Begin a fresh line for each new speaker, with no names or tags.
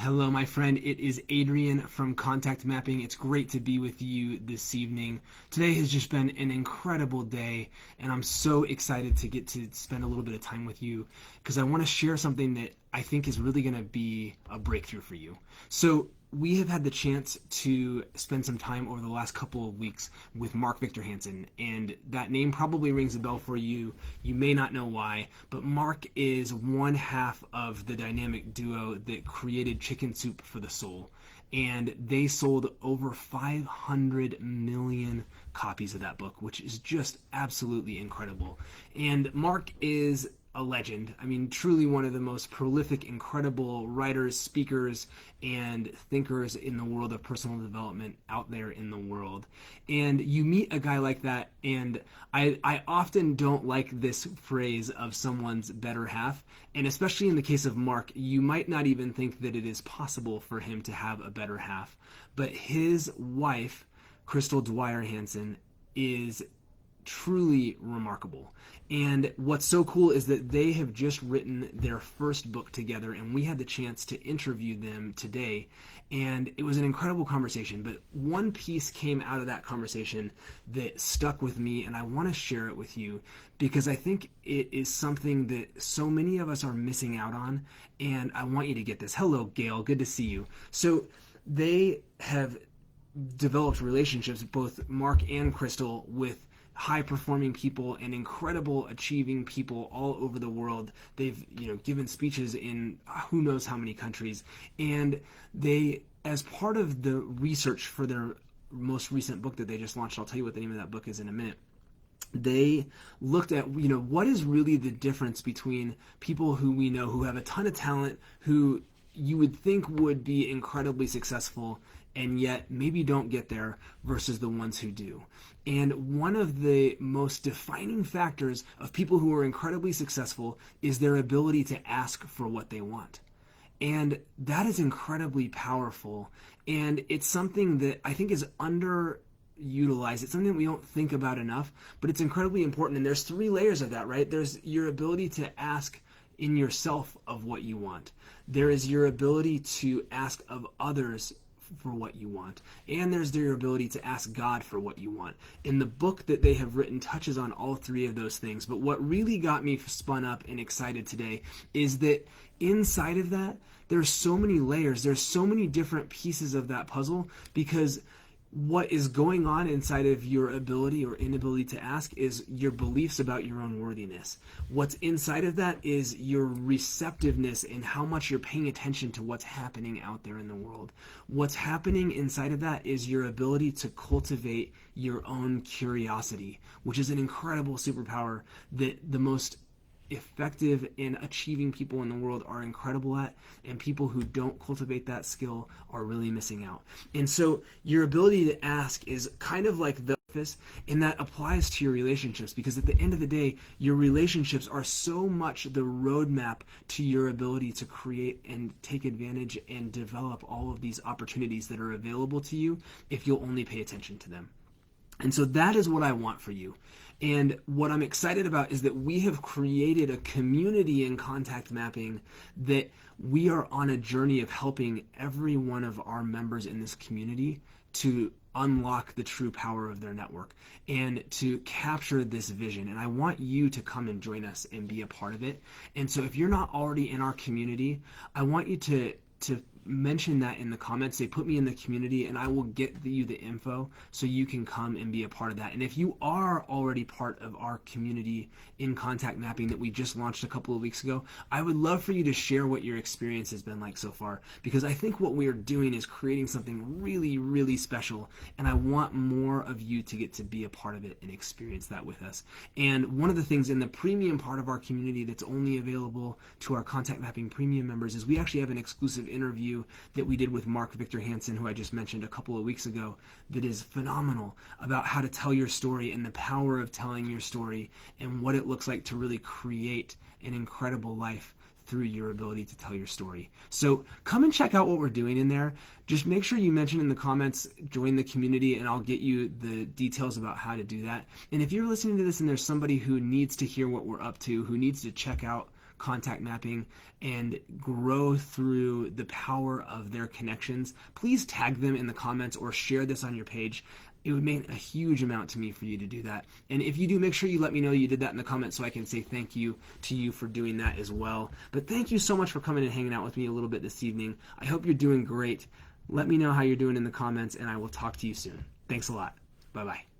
Hello, my friend. It is Adrian from Contact Mapping. It's great to be with you this evening. Today has just been an incredible day, and I'm so excited to get to spend a little bit of time with you because I want to share something that I think is really going to be a breakthrough for you. So, we have had the chance to spend some time over the last couple of weeks with Mark Victor Hansen, and that name probably rings a bell for you. You may not know why, but Mark is one half of the dynamic duo that created Chicken Soup for the Soul, and they sold over 500 million copies of that book, which is just absolutely incredible. And Mark is a legend. I mean, truly one of the most prolific, incredible writers, speakers, and thinkers in the world of personal development out there in the world. And you meet a guy like that, and I often don't like this phrase of someone's better half. And especially in the case of Mark, you might not even think that it is possible for him to have a better half. But his wife, Crystal Dwyer Hansen, is truly remarkable. And what's so cool is that they have just written their first book together, and we had the chance to interview them today. And it was an incredible conversation, but one piece came out of that conversation that stuck with me, and I want to share it with you because I think it is something that so many of us are missing out on, and I want you to get this. Hello, Gail. Good to see you. So they have developed relationships, both Mark and Crystal, with high-performing people and incredible achieving people all over the world. They've, given speeches in who knows how many countries, and they, as part of the research for their most recent book that they just launched, I'll tell you what the name of that book is in a minute. They looked at, what is really the difference between people who we know who have a ton of talent, who you would think would be incredibly successful, and yet maybe don't get there, versus the ones who do. And one of the most defining factors of people who are incredibly successful is their ability to ask for what they want. And that is incredibly powerful. And it's something that I think is underutilized. It's something that we don't think about enough, but it's incredibly important. And there's three layers of that, right? There's your ability to ask in yourself of what you want. There is your ability to ask of others for what you want, and there's their ability to ask God for what you want. And the book that they have written touches on all three of those things. But what really got me spun up and excited today is that inside of that, there's so many layers, there's so many different pieces of that puzzle, because what is going on inside of your ability or inability to ask is your beliefs about your own worthiness. What's inside of that is your receptiveness and how much you're paying attention to what's happening out there in the world. What's happening inside of that is your ability to cultivate your own curiosity, which is an incredible superpower that the most effective and achieving people in the world are incredible at, and people who don't cultivate that skill are really missing out. And so your ability to ask is kind of like the office, and that applies to your relationships, because at the end of the day, your relationships are so much the roadmap to your ability to create and take advantage and develop all of these opportunities that are available to you if you'll only pay attention to them. And so that is what I want for you. And what I'm excited about is that we have created a community in Contact Mapping that we are on a journey of helping every one of our members in this community to unlock the true power of their network and to capture this vision. And I want you to come and join us and be a part of it. And so if you're not already in our community, I want you to mention that in the comments. Say, put me in the community, and I will get you the info so you can come and be a part of that. And if you are already part of our community in Contact Mapping that we just launched a couple of weeks ago, I would love for you to share what your experience has been like so far, because I think what we are doing is creating something really, really special, and I want more of you to get to be a part of it and experience that with us. And one of the things in the premium part of our community that's only available to our Contact Mapping premium members is we actually have an exclusive interview that we did with Mark Victor Hansen, who I just mentioned a couple of weeks ago, that is phenomenal about how to tell your story and the power of telling your story and what it looks like to really create an incredible life through your ability to tell your story. So come and check out what we're doing in there. Just make sure you mention in the comments, join the community, and I'll get you the details about how to do that. And if you're listening to this and there's somebody who needs to hear what we're up to, who needs to check out contact mapping and grow through the power of their connections, please tag them in the comments or share this on your page. It would mean a huge amount to me for you to do that. And if you do, make sure you let me know you did that in the comments so I can say thank you to you for doing that as well. But thank you so much for coming and hanging out with me a little bit this evening. I hope you're doing great. Let me know how you're doing in the comments, and I will talk to you soon. Thanks a lot. Bye-bye.